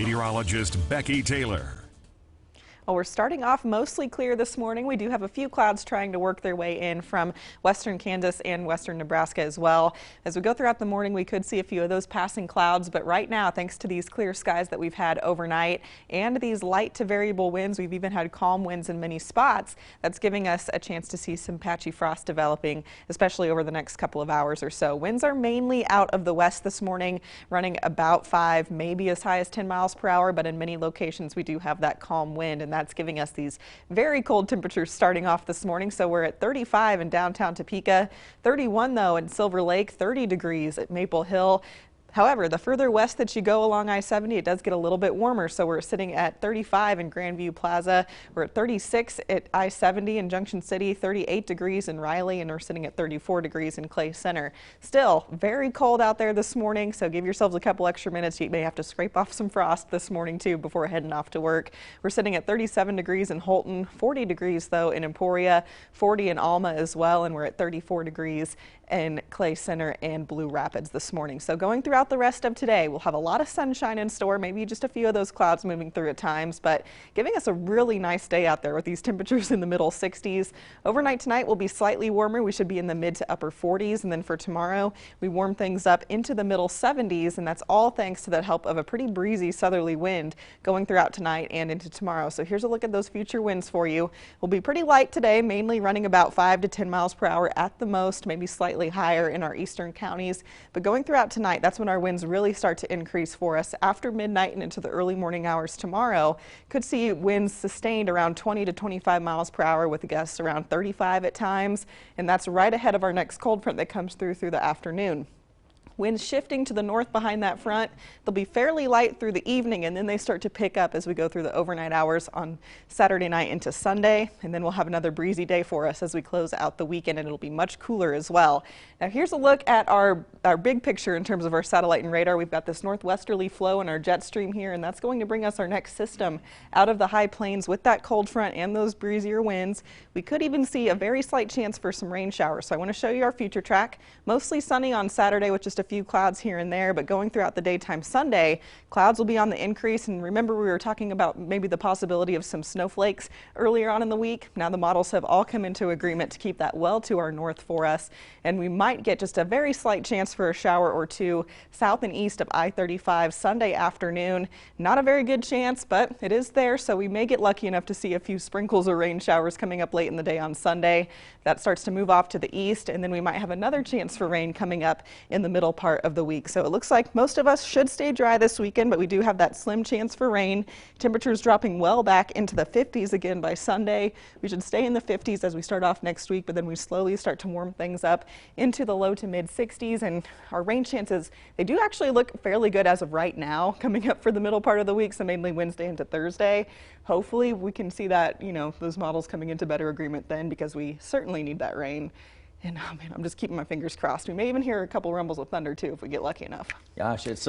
meteorologist Becky Taylor. Well, we're starting off mostly clear this morning. We do have a few clouds trying to work their way in from western Kansas and western Nebraska as well. As we go throughout the morning, we could see a few of those passing clouds, but right now, thanks to these clear skies that we've had overnight and these light to variable winds, we've even had calm winds in many spots. That's giving us a chance to see some patchy frost developing, especially over the next couple of hours or so. Winds are mainly out of the west this morning, running about 5, maybe as high as 10 miles per hour, but in many locations we do have that calm wind, and that's giving us these very cold temperatures starting off this morning. So we're at 35 in downtown Topeka, 31 though in Silver Lake, 30 degrees at Maple Hill. However, the further west that you go along I-70, it does get a little bit warmer. So we're sitting at 35 in Grandview Plaza. We're at 36 at I-70 in Junction City, 38 degrees in Riley, and we're sitting at 34 degrees in Clay Center. Still very cold out there this morning, so give yourselves a couple extra minutes. You may have to scrape off some frost this morning too before heading off to work. We're sitting at 37 degrees in Holton, 40 degrees though in Emporia, 40 in Alma as well, and we're at 34 degrees in Clay Center and Blue Rapids this morning. So going throughout the rest of today, we'll have a lot of sunshine in store, maybe just a few of those clouds moving through at times, but giving us a really nice day out there with these temperatures in the middle 60s. Overnight tonight will be slightly warmer. We should be in the mid to upper 40s, and then for tomorrow we warm things up into the middle 70s, and that's all thanks to the help of a pretty breezy southerly wind going throughout tonight and into tomorrow. So here's a look at those future winds for you. Will be pretty light today, mainly running about 5 to 10 miles per hour at the most, maybe slightly higher in our eastern counties, but going throughout tonight, that's when our winds really start to increase for us. After midnight and into the early morning hours tomorrow, could see winds sustained around 20 to 25 miles per hour with gusts around 35 at times, and that's right ahead of our next cold front that comes through the afternoon. Winds shifting to the north behind that front. They'll be fairly light through the evening, and then they start to pick up as we go through the overnight hours on Saturday night into Sunday, and then we'll have another breezy day for us as we close out the weekend, and it'll be much cooler as well. Now here's a look at our big picture in terms of our satellite and radar. We've got this northwesterly flow in our jet stream here, and that's going to bring us our next system out of the high plains with that cold front and those breezier winds. We could even see a very slight chance for some rain showers. So I want to show you our future track. Mostly sunny on Saturday with just a few clouds here and there, but going throughout the daytime Sunday, clouds will be on the increase. And remember, we were talking about maybe the possibility of some snowflakes earlier on in the week. Now the models have all come into agreement to keep that well to our north for us, and we might get just a very slight chance for a shower or two south and east of I-35 Sunday afternoon. Not a very good chance, but it is there, so we may get lucky enough to see a few sprinkles or rain showers coming up late in the day on Sunday. That starts to move off to the east, and then we might have another chance for rain coming up in the middle part of the week. So it looks like most of us should stay dry this weekend, but we do have that slim chance for rain. Temperatures dropping well back into the 50s again by Sunday. We should stay in the 50s as we start off next week, but then we slowly start to warm things up into the low to mid 60s, and our rain chances, they do actually look fairly good as of right now coming up for the middle part of the week, so mainly Wednesday into Thursday. Hopefully we can see that, those models coming into better agreement then, because we certainly need that rain. And oh man, I'm just keeping my fingers crossed. We may even hear a couple rumbles of thunder too if we get lucky enough. Gosh, it's so